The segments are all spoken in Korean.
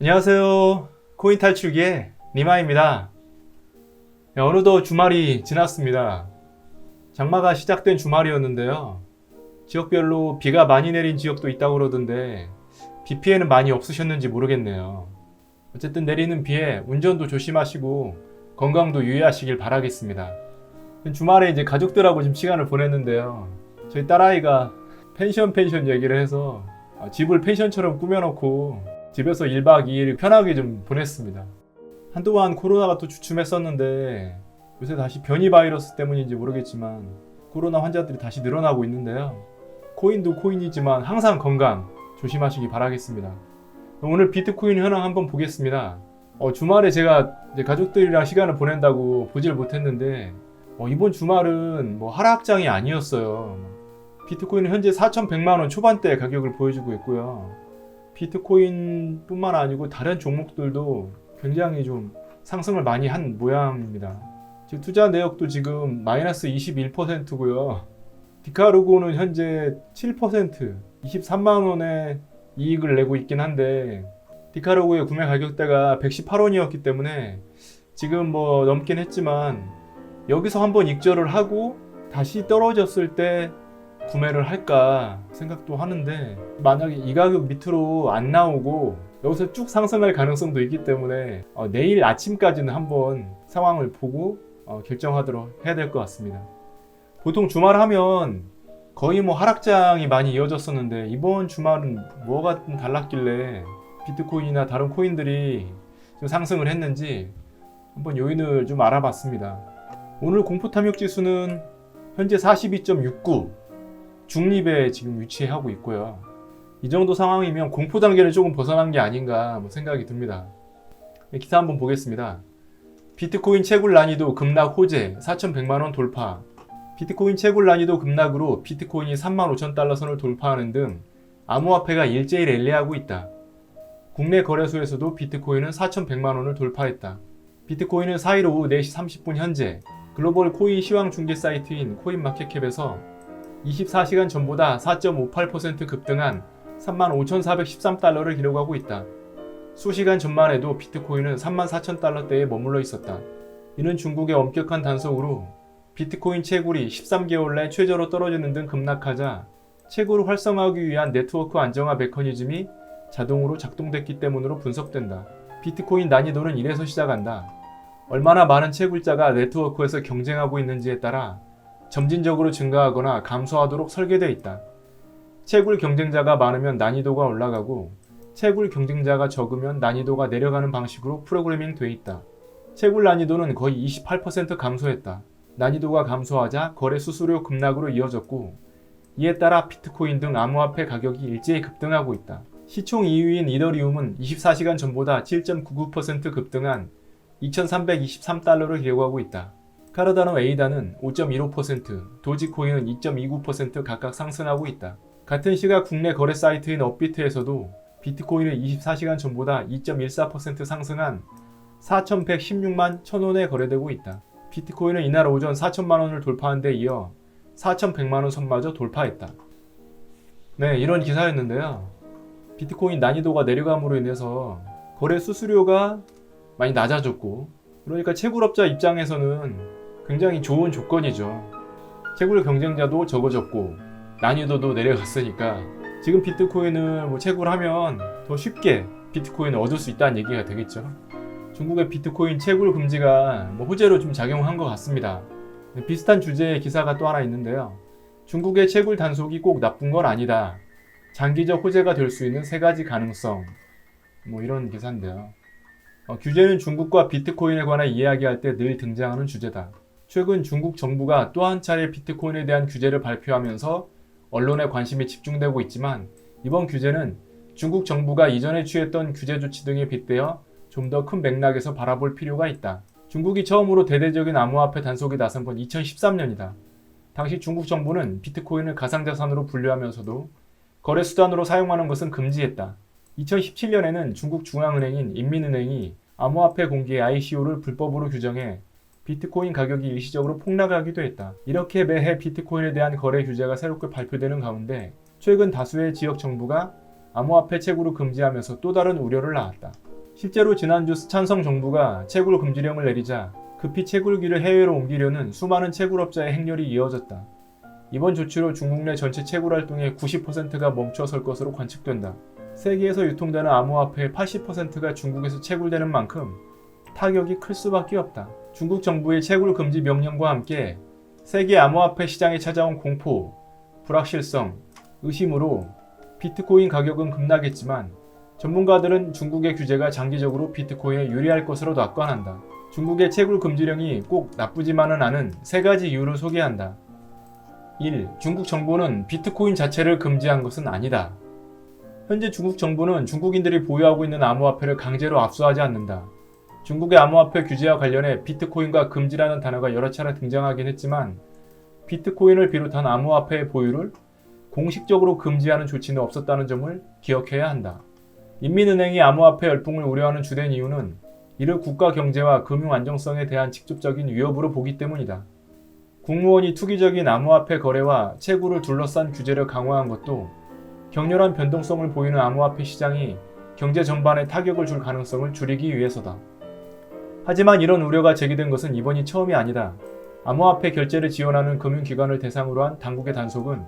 안녕하세요. 코인 탈출기의 니마입니다. 어느덧 주말이 지났습니다. 장마가 시작된 주말이었는데요. 지역별로 비가 많이 내린 지역도 있다고 그러던데 비 피해는 많이 없으셨는지 모르겠네요. 어쨌든 내리는 비에 운전도 조심하시고 건강도 유의하시길 바라겠습니다. 주말에 이제 가족들하고 좀 시간을 보냈는데요. 저희 딸아이가 펜션 얘기를 해서 집을 펜션처럼 꾸며놓고 집에서 1박 2일 편하게 좀 보냈습니다. 한동안 코로나가 또 주춤했었는데 요새 다시 변이 바이러스 때문인지 모르겠지만 코로나 환자들이 다시 늘어나고 있는데요. 코인도 코인이지만 항상 건강 조심하시기 바라겠습니다. 오늘 비트코인 현황 한번 보겠습니다. 주말에 제가 이제 가족들이랑 시간을 보낸다고 보질 못했는데 이번 주말은 하락장이 아니었어요. 비트코인은 현재 4,100만원 초반대 가격을 보여주고 있고요. 비트코인 뿐만 아니고 다른 종목들도 굉장히 좀 상승을 많이 한 모양입니다. 지금 투자 내역도 지금 마이너스 21%고요. 디카르고는 현재 7%, 23만원의 이익을 내고 있긴 한데 디카르고의 구매 가격대가 118원이었기 때문에 지금 넘긴 했지만 여기서 한번 익절을 하고 다시 떨어졌을 때 구매를 할까 생각도 하는데 만약에 이 가격 밑으로 안 나오고 여기서 쭉 상승할 가능성도 있기 때문에 내일 아침까지는 한번 상황을 보고 결정하도록 해야 될 것 같습니다. 보통 주말 하면 거의 하락장이 많이 이어졌었는데 이번 주말은 뭐가 달랐길래 비트코인이나 다른 코인들이 좀 상승을 했는지 한번 요인을 좀 알아봤습니다. 오늘 공포탐욕 지수는 현재 42.69 중립에 지금 위치하고 있고요. 이 정도 상황이면 공포 단계를 조금 벗어난 게 아닌가 생각이 듭니다. 기사 한번 보겠습니다. 비트코인 채굴 난이도 급락 호재 4,100만원 돌파. 비트코인 채굴 난이도 급락으로 비트코인이 35,000달러 선을 돌파하는 등 암호화폐가 일제히 랠리하고 있다. 국내 거래소에서도 비트코인은 4,100만원을 돌파했다. 비트코인은 4일 오후 4시 30분 현재 글로벌 코인 시황 중개 사이트인 코인마켓캡에서 24시간 전보다 4.58% 급등한 35,413달러를 기록하고 있다. 수시간 전만 해도 비트코인은 34,000달러대에 머물러 있었다. 이는 중국의 엄격한 단속으로 비트코인 채굴이 13개월 내 최저로 떨어지는 등 급락하자 채굴을 활성화하기 위한 네트워크 안정화 메커니즘이 자동으로 작동됐기 때문으로 분석된다. 비트코인 난이도는 이래서 시작한다. 얼마나 많은 채굴자가 네트워크에서 경쟁하고 있는지에 따라 점진적으로 증가하거나 감소하도록 설계되어 있다. 채굴 경쟁자가 많으면 난이도가 올라가고 채굴 경쟁자가 적으면 난이도가 내려가는 방식으로 프로그래밍 되어 있다. 채굴 난이도는 거의 28% 감소했다. 난이도가 감소하자 거래 수수료 급락으로 이어졌고 이에 따라 비트코인 등 암호화폐 가격이 일제히 급등하고 있다. 시총 2위인 이더리움은 24시간 전보다 7.99% 급등한 2,323달러를 기록하고 있다. 카르다노 에이다는 5.15%, 도지코인은 2.29% 각각 상승하고 있다. 같은 시각 국내 거래 사이트인 업비트에서도 비트코인은 24시간 전보다 2.14% 상승한 4,116만 1,000원에 거래되고 있다. 비트코인은 이날 오전 4천만원을 돌파한 데 이어 4,100만원 선마저 돌파했다. 네, 이런 기사였는데요. 비트코인 난이도가 내려감으로 인해서 거래 수수료가 많이 낮아졌고 그러니까 채굴업자 입장에서는 굉장히 좋은 조건이죠. 채굴 경쟁자도 적어졌고 난이도도 내려갔으니까 지금 비트코인을 채굴하면 더 쉽게 비트코인을 얻을 수 있다는 얘기가 되겠죠. 중국의 비트코인 채굴 금지가 호재로 좀 작용한 것 같습니다. 비슷한 주제의 기사가 또 하나 있는데요. 중국의 채굴 단속이 꼭 나쁜 건 아니다. 장기적 호재가 될 수 있는 3가지 가능성. 이런 기사인데요. 규제는 중국과 비트코인에 관해 이야기할 때 늘 등장하는 주제다. 최근 중국 정부가 또 한 차례 비트코인에 대한 규제를 발표하면서 언론의 관심이 집중되고 있지만 이번 규제는 중국 정부가 이전에 취했던 규제 조치 등에 빗대어 좀 더 큰 맥락에서 바라볼 필요가 있다. 중국이 처음으로 대대적인 암호화폐 단속에 나선 건 2013년이다. 당시 중국 정부는 비트코인을 가상자산으로 분류하면서도 거래수단으로 사용하는 것은 금지했다. 2017년에는 중국 중앙은행인 인민은행이 암호화폐 공개 ICO를 불법으로 규정해 비트코인 가격이 일시적으로 폭락하기도 했다. 이렇게 매해 비트코인에 대한 거래 규제가 새롭게 발표되는 가운데 최근 다수의 지역 정부가 암호화폐 채굴을 금지하면서 또 다른 우려를 낳았다. 실제로 지난주 스촨성 정부가 채굴 금지령을 내리자 급히 채굴기를 해외로 옮기려는 수많은 채굴업자의 행렬이 이어졌다. 이번 조치로 중국 내 전체 채굴 활동의 90%가 멈춰설 것으로 관측된다. 세계에서 유통되는 암호화폐의 80%가 중국에서 채굴되는 만큼 타격이 클 수밖에 없다. 중국 정부의 채굴 금지 명령과 함께 세계 암호화폐 시장에 찾아온 공포, 불확실성, 의심으로 비트코인 가격은 급락했지만 전문가들은 중국의 규제가 장기적으로 비트코인에 유리할 것으로 낙관한다. 중국의 채굴 금지령이 꼭 나쁘지만은 않은 세 가지 이유를 소개한다. 1. 중국 정부는 비트코인 자체를 금지한 것은 아니다. 현재 중국 정부는 중국인들이 보유하고 있는 암호화폐를 강제로 압수하지 않는다. 중국의 암호화폐 규제와 관련해 비트코인과 금지라는 단어가 여러 차례 등장하긴 했지만 비트코인을 비롯한 암호화폐의 보유를 공식적으로 금지하는 조치는 없었다는 점을 기억해야 한다. 인민은행이 암호화폐 열풍을 우려하는 주된 이유는 이를 국가 경제와 금융 안정성에 대한 직접적인 위협으로 보기 때문이다. 국무원이 투기적인 암호화폐 거래와 채굴을 둘러싼 규제를 강화한 것도 격렬한 변동성을 보이는 암호화폐 시장이 경제 전반에 타격을 줄 가능성을 줄이기 위해서다. 하지만 이런 우려가 제기된 것은 이번이 처음이 아니다. 암호화폐 결제를 지원하는 금융기관을 대상으로 한 당국의 단속은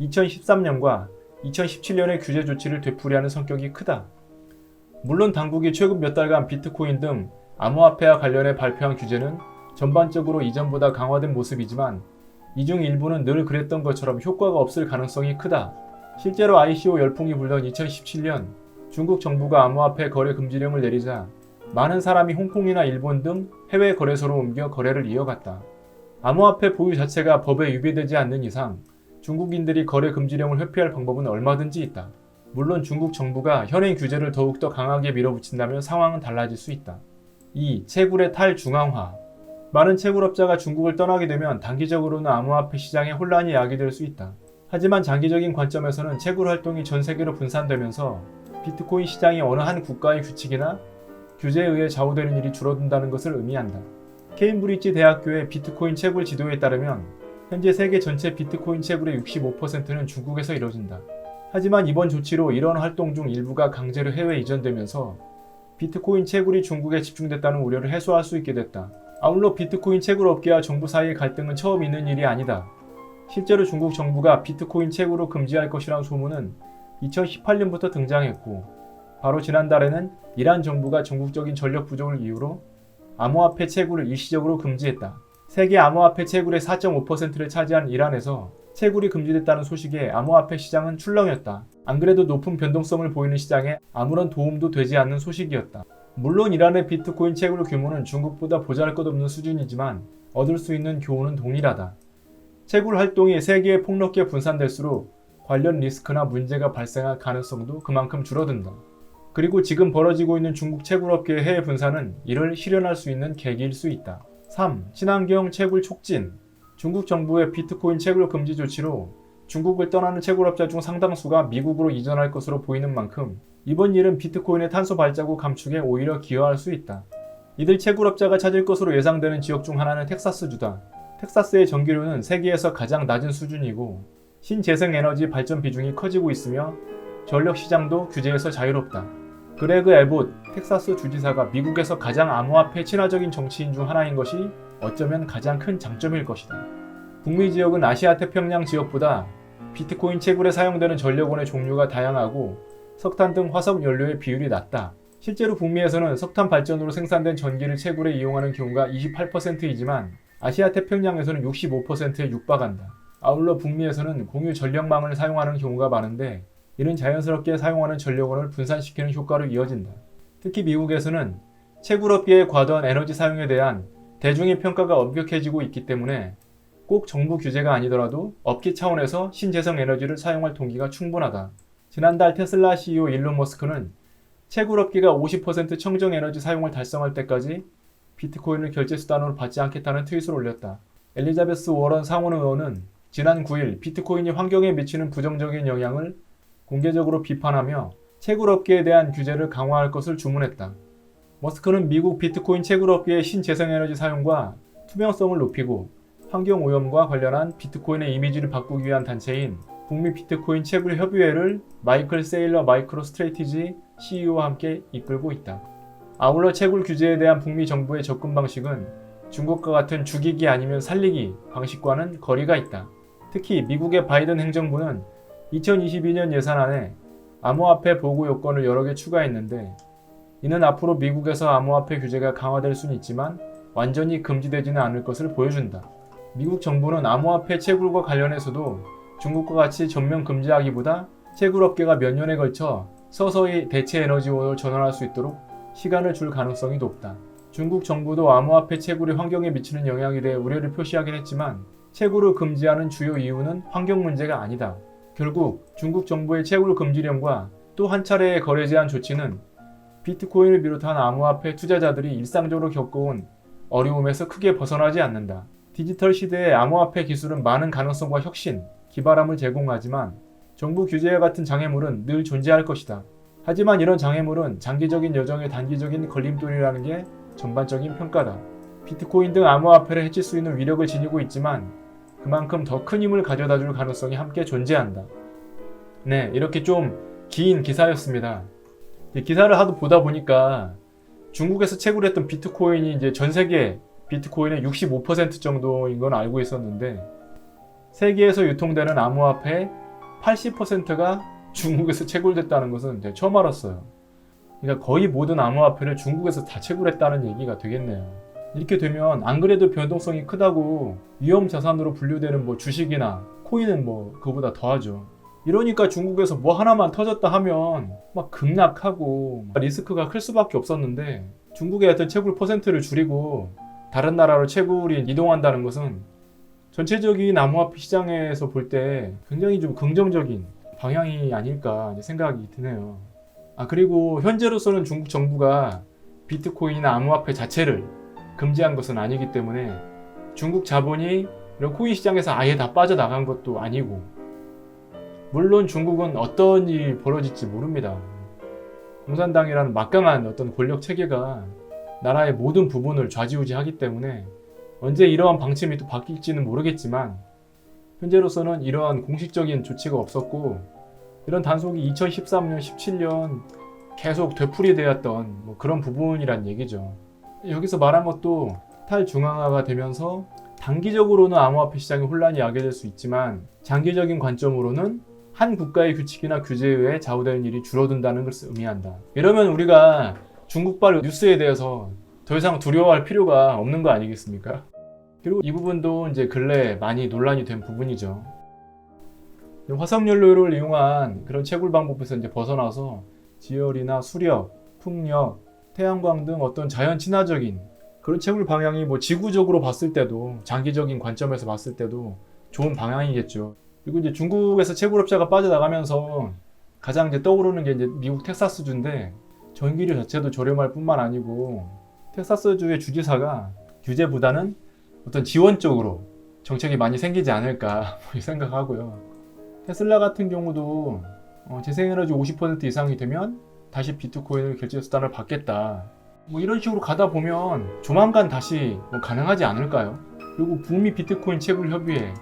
2013년과 2017년의 규제 조치를 되풀이하는 성격이 크다. 물론 당국이 최근 몇 달간 비트코인 등 암호화폐와 관련해 발표한 규제는 전반적으로 이전보다 강화된 모습이지만 이 중 일부는 늘 그랬던 것처럼 효과가 없을 가능성이 크다. 실제로 ICO 열풍이 불던 2017년 중국 정부가 암호화폐 거래 금지령을 내리자 많은 사람이 홍콩이나 일본 등 해외 거래소로 옮겨 거래를 이어갔다. 암호화폐 보유 자체가 법에 위배되지 않는 이상 중국인들이 거래 금지령을 회피할 방법은 얼마든지 있다. 물론 중국 정부가 현행 규제를 더욱더 강하게 밀어붙인다면 상황은 달라질 수 있다. 2. 채굴의 탈중앙화. 많은 채굴업자가 중국을 떠나게 되면 단기적으로는 암호화폐 시장에 혼란이 야기될 수 있다. 하지만 장기적인 관점에서는 채굴 활동이 전 세계로 분산되면서 비트코인 시장이 어느 한 국가의 규칙이나 규제에 의해 좌우되는 일이 줄어든다는 것을 의미한다. 케임브리지 대학교의 비트코인 채굴 지도에 따르면 현재 세계 전체 비트코인 채굴의 65%는 중국에서 이뤄진다. 하지만 이번 조치로 이런 활동 중 일부가 강제로 해외 이전되면서 비트코인 채굴이 중국에 집중됐다는 우려를 해소할 수 있게 됐다. 아울러 비트코인 채굴 업계와 정부 사이의 갈등은 처음 있는 일이 아니다. 실제로 중국 정부가 비트코인 채굴을 금지할 것이라는 소문은 2018년부터 등장했고 바로 지난달에는 이란 정부가 전국적인 전력 부족을 이유로 암호화폐 채굴을 일시적으로 금지했다. 세계 암호화폐 채굴의 4.5%를 차지한 이란에서 채굴이 금지됐다는 소식에 암호화폐 시장은 출렁였다. 안 그래도 높은 변동성을 보이는 시장에 아무런 도움도 되지 않는 소식이었다. 물론 이란의 비트코인 채굴 규모는 중국보다 보잘것없는 수준이지만 얻을 수 있는 교훈은 동일하다. 채굴 활동이 세계에 폭넓게 분산될수록 관련 리스크나 문제가 발생할 가능성도 그만큼 줄어든다. 그리고 지금 벌어지고 있는 중국 채굴업계의 해외 분산은 이를 실현할 수 있는 계기일 수 있다. 3. 친환경 채굴 촉진. 중국 정부의 비트코인 채굴 금지 조치로 중국을 떠나는 채굴업자 중 상당수가 미국으로 이전할 것으로 보이는 만큼 이번 일은 비트코인의 탄소 발자국 감축에 오히려 기여할 수 있다. 이들 채굴업자가 찾을 것으로 예상되는 지역 중 하나는 텍사스주다. 텍사스의 전기료는 세계에서 가장 낮은 수준이고 신재생에너지 발전 비중이 커지고 있으며 전력 시장도 규제에서 자유롭다. 그레그 에봇 텍사스 주지사가 미국에서 가장 암호화폐 친화적인 정치인 중 하나인 것이 어쩌면 가장 큰 장점일 것이다. 북미 지역은 아시아 태평양 지역보다 비트코인 채굴에 사용되는 전력원의 종류가 다양하고 석탄 등 화석 연료의 비율이 낮다. 실제로 북미에서는 석탄 발전으로 생산된 전기를 채굴에 이용하는 경우가 28%이지만 아시아 태평양에서는 65%에 육박한다. 아울러 북미에서는 공유 전력망을 사용하는 경우가 많은데 이는 자연스럽게 사용하는 전력원을 분산시키는 효과로 이어진다. 특히 미국에서는 채굴업계의 과도한 에너지 사용에 대한 대중의 평가가 엄격해지고 있기 때문에 꼭 정부 규제가 아니더라도 업계 차원에서 신재생 에너지를 사용할 동기가 충분하다. 지난달 테슬라 CEO 일론 머스크는 채굴업계가 50% 청정 에너지 사용을 달성할 때까지 비트코인을 결제 수단으로 받지 않겠다는 트윗을 올렸다. 엘리자베스 워런 상원 의원은 지난 9일 비트코인이 환경에 미치는 부정적인 영향을 공개적으로 비판하며 채굴업계에 대한 규제를 강화할 것을 주문했다. 머스크는 미국 비트코인 채굴업계의 신재생에너지 사용과 투명성을 높이고 환경오염과 관련한 비트코인의 이미지를 바꾸기 위한 단체인 북미 비트코인 채굴 협의회를 마이클 세일러 마이크로 스트레이티지 CEO와 함께 이끌고 있다. 아울러 채굴 규제에 대한 북미 정부의 접근 방식은 중국과 같은 죽이기 아니면 살리기 방식과는 거리가 있다. 특히 미국의 바이든 행정부는 2022년 예산안에 암호화폐 보고 요건을 여러 개 추가했는데, 이는 앞으로 미국에서 암호화폐 규제가 강화될 수는 있지만 완전히 금지되지는 않을 것을 보여준다. 미국 정부는 암호화폐 채굴과 관련해서도 중국과 같이 전면 금지하기보다 채굴업계가 몇 년에 걸쳐 서서히 대체 에너지원으로 전환할 수 있도록 시간을 줄 가능성이 높다. 중국 정부도 암호화폐 채굴이 환경에 미치는 영향에 대해 우려를 표시하긴 했지만 채굴을 금지하는 주요 이유는 환경 문제가 아니다. 결국 중국 정부의 채굴 금지령과 또 한 차례의 거래 제한 조치는 비트코인을 비롯한 암호화폐 투자자들이 일상적으로 겪어온 어려움에서 크게 벗어나지 않는다. 디지털 시대의 암호화폐 기술은 많은 가능성과 혁신, 기발함을 제공하지만 정부 규제와 같은 장애물은 늘 존재할 것이다. 하지만 이런 장애물은 장기적인 여정의 단기적인 걸림돌이라는 게 전반적인 평가다. 비트코인 등 암호화폐를 해칠 수 있는 위력을 지니고 있지만 그만큼 더 큰 힘을 가져다 줄 가능성이 함께 존재한다. 네, 이렇게 좀 긴 기사였습니다. 기사를 하도 보다 보니까 중국에서 채굴했던 비트코인이 이제 전 세계 비트코인의 65% 정도인 건 알고 있었는데, 세계에서 유통되는 암호화폐의 80%가 중국에서 채굴됐다는 것은 이제 처음 알았어요. 그러니까 거의 모든 암호화폐를 중국에서 다 채굴했다는 얘기가 되겠네요. 이렇게 되면 안 그래도 변동성이 크다고 위험 자산으로 분류되는 뭐 주식이나 코인은 뭐 그거보다 더하죠. 이러니까 중국에서 뭐 하나만 터졌다 하면 막 급락하고 리스크가 클 수밖에 없었는데, 중국의 어떤 채굴 퍼센트를 줄이고 다른 나라로 채굴이 이동한다는 것은 전체적인 암호화폐 시장에서 볼 때 굉장히 좀 긍정적인 방향이 아닐까 생각이 드네요. 그리고 현재로서는 중국 정부가 비트코인이나 암호화폐 자체를 금지한 것은 아니기 때문에 중국 자본이 이런 코인 시장에서 아예 다 빠져나간 것도 아니고, 물론 중국은 어떤 일이 벌어질지 모릅니다. 공산당이라는 막강한 어떤 권력 체계가 나라의 모든 부분을 좌지우지하기 때문에 언제 이러한 방침이 또 바뀔지는 모르겠지만, 현재로서는 이러한 공식적인 조치가 없었고 이런 단속이 2013년, 17년 계속 되풀이되었던 뭐 그런 부분이란 얘기죠. 여기서 말한 것도 탈중앙화가 되면서 단기적으로는 암호화폐 시장의 혼란이 야기될 수 있지만 장기적인 관점으로는 한 국가의 규칙이나 규제에 의해 좌우되는 일이 줄어든다는 것을 의미한다. 이러면 우리가 중국발 뉴스에 대해서 더 이상 두려워할 필요가 없는 거 아니겠습니까? 그리고 이 부분도 이제 근래 많이 논란이 된 부분이죠. 화석연료를 이용한 그런 채굴 방법에서 이제 벗어나서 지열이나 수력, 풍력, 태양광 등 어떤 자연 친화적인 그런 채굴 방향이 뭐 지구적으로 봤을 때도, 장기적인 관점에서 봤을 때도 좋은 방향이겠죠. 그리고 이제 중국에서 채굴업자가 빠져나가면서 가장 이제 떠오르는 게 이제 미국 텍사스주인데, 전기료 자체도 저렴할 뿐만 아니고 텍사스주의 주지사가 규제보다는 어떤 지원적으로 정책이 많이 생기지 않을까 생각하고요. 테슬라 같은 경우도 재생에너지 50% 이상이 되면 다시 비트코인을 결제 수단을 받겠다. 뭐 이런 식으로 가다 보면 조만간 다시 뭐 가능하지 않을까요? 그리고 북미 비트코인 채굴 협의회,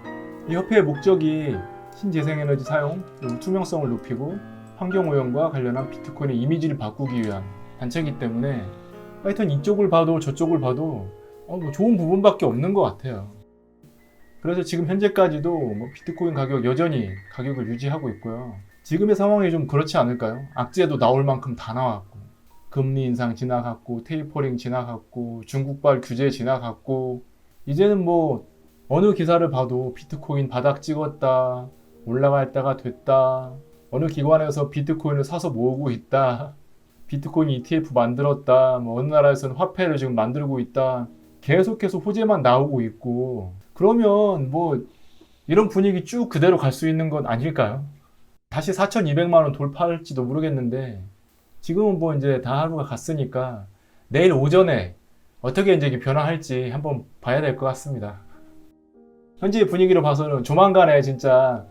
이 협회의 목적이 신재생에너지 사용, 그리고 투명성을 높이고 환경오염과 관련한 비트코인의 이미지를 바꾸기 위한 단체이기 때문에 하여튼 이쪽을 봐도 저쪽을 봐도 뭐 좋은 부분밖에 없는 것 같아요. 그래서 지금 현재까지도 뭐 비트코인 가격 여전히 가격을 유지하고 있고요. 지금의 상황이 좀 그렇지 않을까요? 악재도 나올 만큼 다 나왔고, 금리 인상 지나갔고, 테이퍼링 지나갔고, 중국발 규제 지나갔고, 이제는 뭐 어느 기사를 봐도 비트코인 바닥 찍었다, 올라갔다가 됐다, 어느 기관에서 비트코인을 사서 모으고 있다, 비트코인 ETF 만들었다, 뭐 어느 나라에서는 화폐를 지금 만들고 있다, 계속해서 호재만 나오고 있고, 그러면 뭐 이런 분위기 쭉 그대로 갈 수 있는 건 아닐까요? 다시 4,200만원 돌파할지도 모르겠는데, 지금은 뭐 이제 다 하루가 갔으니까 내일 오전에 어떻게 이제 이게 변화할지 한번 봐야 될 것 같습니다. 현재 분위기로 봐서는 조만간에 진짜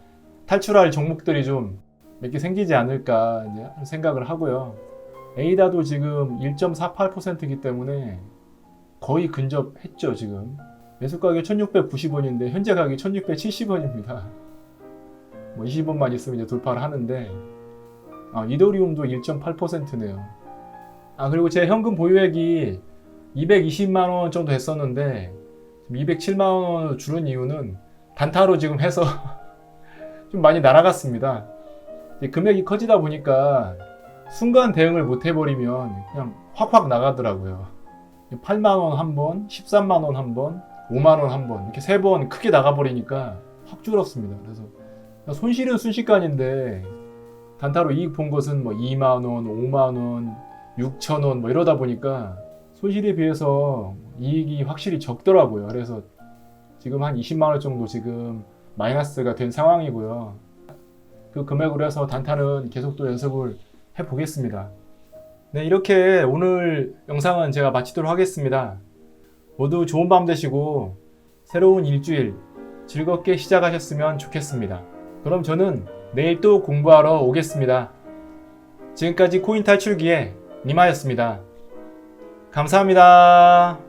탈출할 종목들이 좀 몇 개 생기지 않을까 생각을 하고요. 에이다도 지금 1.48%이기 때문에 거의 근접했죠. 지금 매수 가격이 1690원인데 현재 가격이 1670원입니다. 뭐 20원만 있으면 이제 돌파를 하는데, 이더리움도 1.8%네요. 그리고 제 현금 보유액이 220만 원 정도 됐었는데 207만 원으로 줄은 이유는 단타로 지금 해서 좀 많이 날아갔습니다. 금액이 커지다 보니까 순간 대응을 못 해버리면 그냥 확확 나가더라고요. 8만 원 한 번, 13만 원 한 번, 5만 원 한 번, 이렇게 3번 크게 나가버리니까 확 줄었습니다. 그래서 손실은 순식간인데 단타로 이익 본 것은 뭐 2만 원, 5만 원, 6천 원 뭐 이러다 보니까 손실에 비해서 이익이 확실히 적더라고요. 그래서 지금 한 20만 원 정도 지금 마이너스가 된 상황이고요. 그 금액으로 해서 단타는 계속 또 연습을 해보겠습니다. 네, 이렇게 오늘 영상은 제가 마치도록 하겠습니다. 모두 좋은 밤 되시고 새로운 일주일 즐겁게 시작하셨으면 좋겠습니다. 그럼 저는 내일 또 공부하러 오겠습니다. 지금까지 코인 탈출기의 니마였습니다. 감사합니다.